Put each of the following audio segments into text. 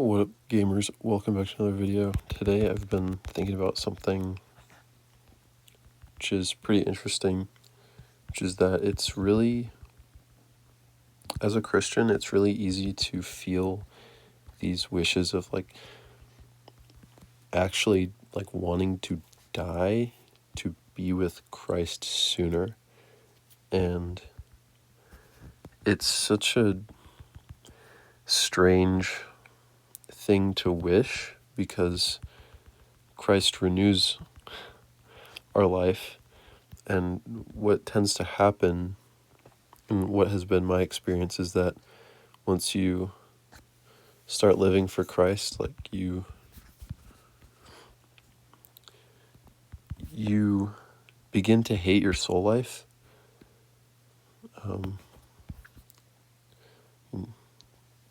What up, gamers? Welcome back to another video. Today I've been thinking about something which is pretty interesting, which is that it's really, as a Christian, it's really easy to feel these wishes of actually wanting to die to be with Christ sooner. And it's such a strange thing to wish because Christ renews our life, and what tends to happen, and what has been my experience, is that once you start living for Christ, you begin to hate your soul life.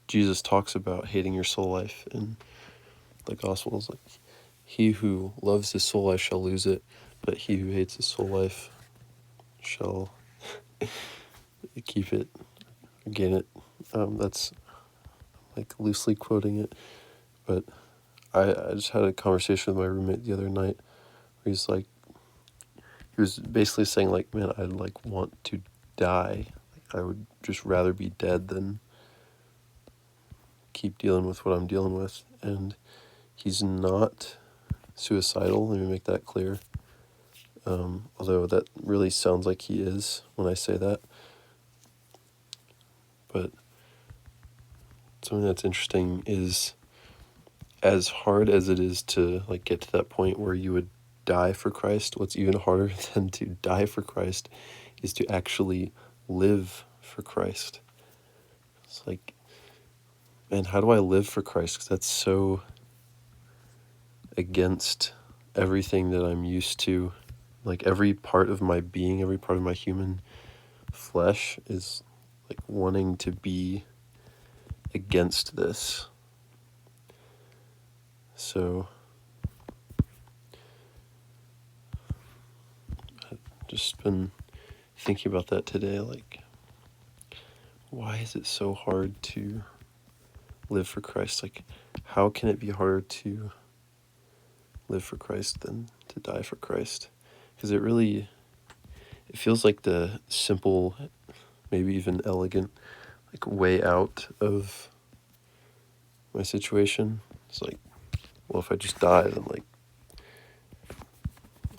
Jesus talks about hating your soul life in the Gospels, like, he who loves his soul life shall lose it, but he who hates his soul life shall keep it, gain it. That's loosely quoting it, but I just had a conversation with my roommate the other night where he was basically saying, man, I'd want to die. I would just rather be dead than keep dealing with what I'm dealing with. And he's not suicidal, let me make that clear. Although that really sounds like he is when I say that. But something that's interesting is, as hard as it is to get to that point where you would die for Christ, what's even harder than to die for Christ is to actually live for Christ. It's like, man, how do I live for Christ? Because that's so against everything that I'm used to. Every part of my being, every part of my human flesh is wanting to be against this. So I've just been thinking about that today, why is it so hard to live for Christ? How can it be harder to live for Christ than to die for Christ? Because it feels like the simple, maybe even elegant, way out of my situation. It's well, if I just die, then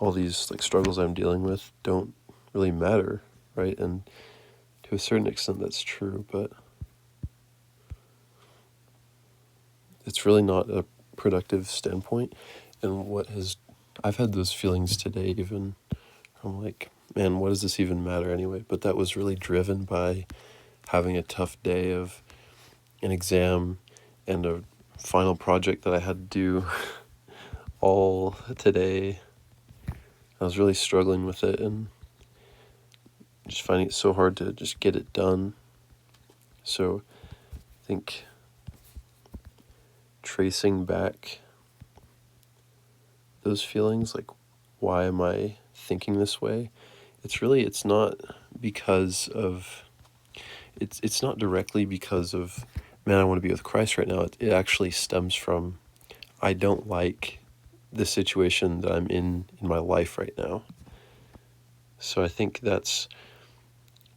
all these struggles I'm dealing with don't really matter, right? And to a certain extent that's true, but it's really not a productive standpoint. And I've had those feelings today even. I'm man, what does this even matter anyway? But that was really driven by having a tough day of an exam and a final project that I had to do all today. I was really struggling with it and just finding it so hard to just get it done. So I think tracing back those feelings, why am I thinking this way? It's not because of, it's not directly because of, man, I want to be with Christ right now. It actually stems from, I don't like the situation that I'm in my life right now. So I think that's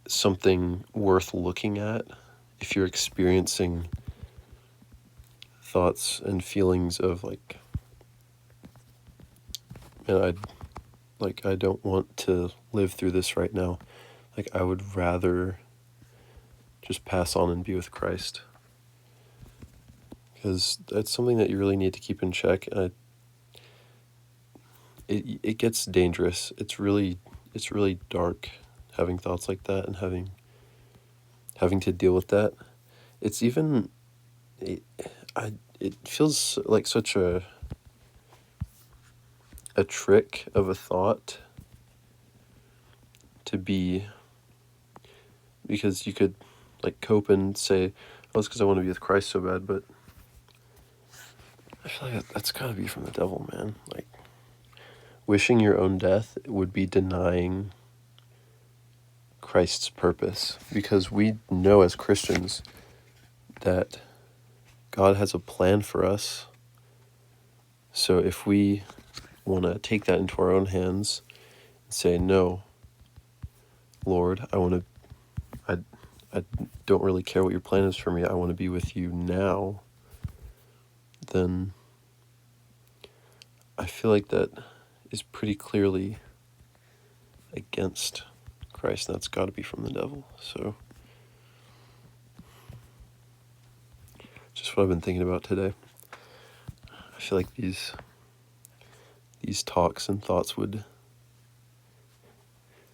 something worth looking at if you're experiencing thoughts and feelings of man, I don't want to live through this right now. I would rather just pass on and be with Christ. Because that's something that you really need to keep in check. It gets dangerous. It's really dark having thoughts like that and having to deal with that. It's even it feels like such a trick of a thought to be, because you could cope and say, oh, it's because I want to be with Christ so bad, but I feel like that's gotta be from the devil, man. Wishing your own death would be denying Christ's purpose, because we know as Christians that God has a plan for us. So if we want to take that into our own hands and say, no, Lord, I don't really care what your plan is for me. I want to be with you now. Then I feel like that is pretty clearly against Christ, and that's got to be from the devil. So just what I've been thinking about today. I feel like these talks and thoughts would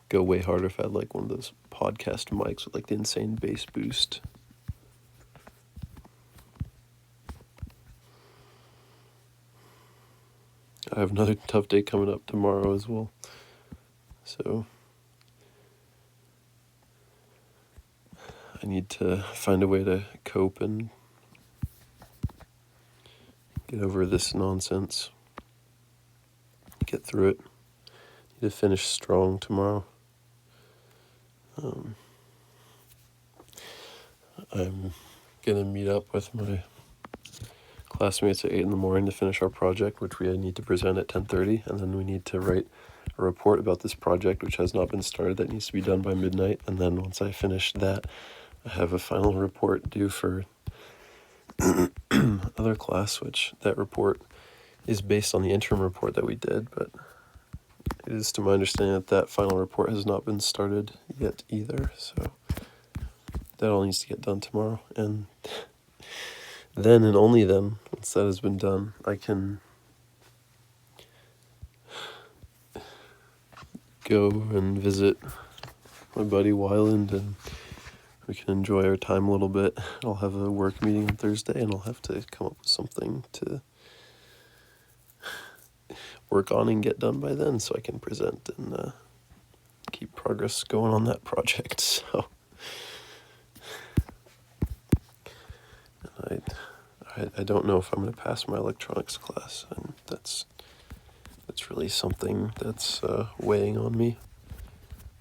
go way harder if I had like one of those podcast mics with like the insane bass boost. I have another tough day coming up tomorrow as well. So I need to find a way to cope and get over this nonsense. Get through it. Need to finish strong tomorrow. I'm gonna meet up with my classmates at 8 a.m. to finish our project, which we need to present at 10:30, and then we need to write a report about this project, which has not been started, that needs to be done by midnight. And then once I finish that, I have a final report due for other class, which that report is based on the interim report that we did, but it is to my understanding that that final report has not been started yet either, so that all needs to get done tomorrow. And then and only then, once that has been done, I can go and visit my buddy Wyland, and we can enjoy our time a little bit. I'll have a work meeting on Thursday, and I'll have to come up with something to work on and get done by then so I can present and keep progress going on that project. So I don't know if I'm going to pass my electronics class, and that's really something that's weighing on me.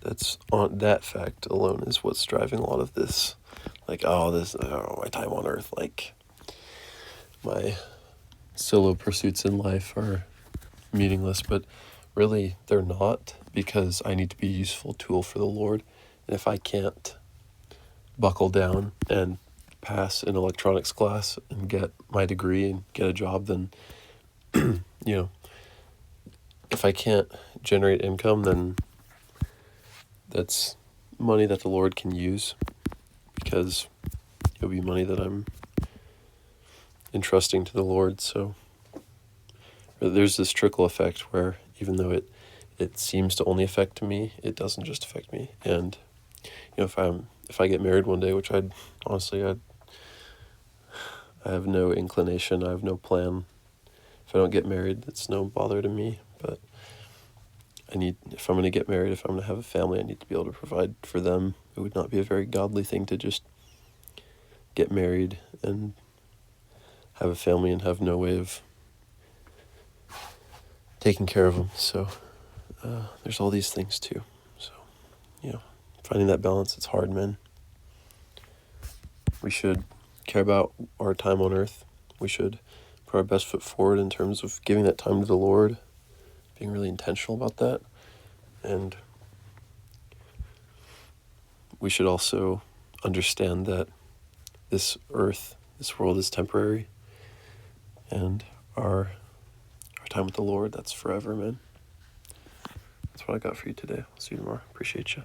That's on that fact alone is what's driving a lot of this. Like, my time on earth, like my solo pursuits in life are meaningless, but really they're not, because I need to be a useful tool for the Lord. And if I can't buckle down and pass an electronics class and get my degree and get a job, then if I can't generate income, then that's money that the Lord can use, because it'll be money that I'm entrusting to the Lord. So there's this trickle effect where even though it seems to only affect me, it doesn't just affect me. And if I get married one day, which I have no inclination, I have no plan. If I don't get married, it's no bother to me. But if I'm going to get married, if I'm going to have a family, I need to be able to provide for them. It would not be a very godly thing to just get married and have a family and have no way of taking care of them. So there's all these things too. So, finding that balance, it's hard, man. We should care about our time on earth. We should put our best foot forward in terms of giving that time to the Lord, being really intentional about that. And we should also understand that this world is temporary, and our time with the Lord, that's forever, man. That's what I got for you today. I'll see you tomorrow. Appreciate you.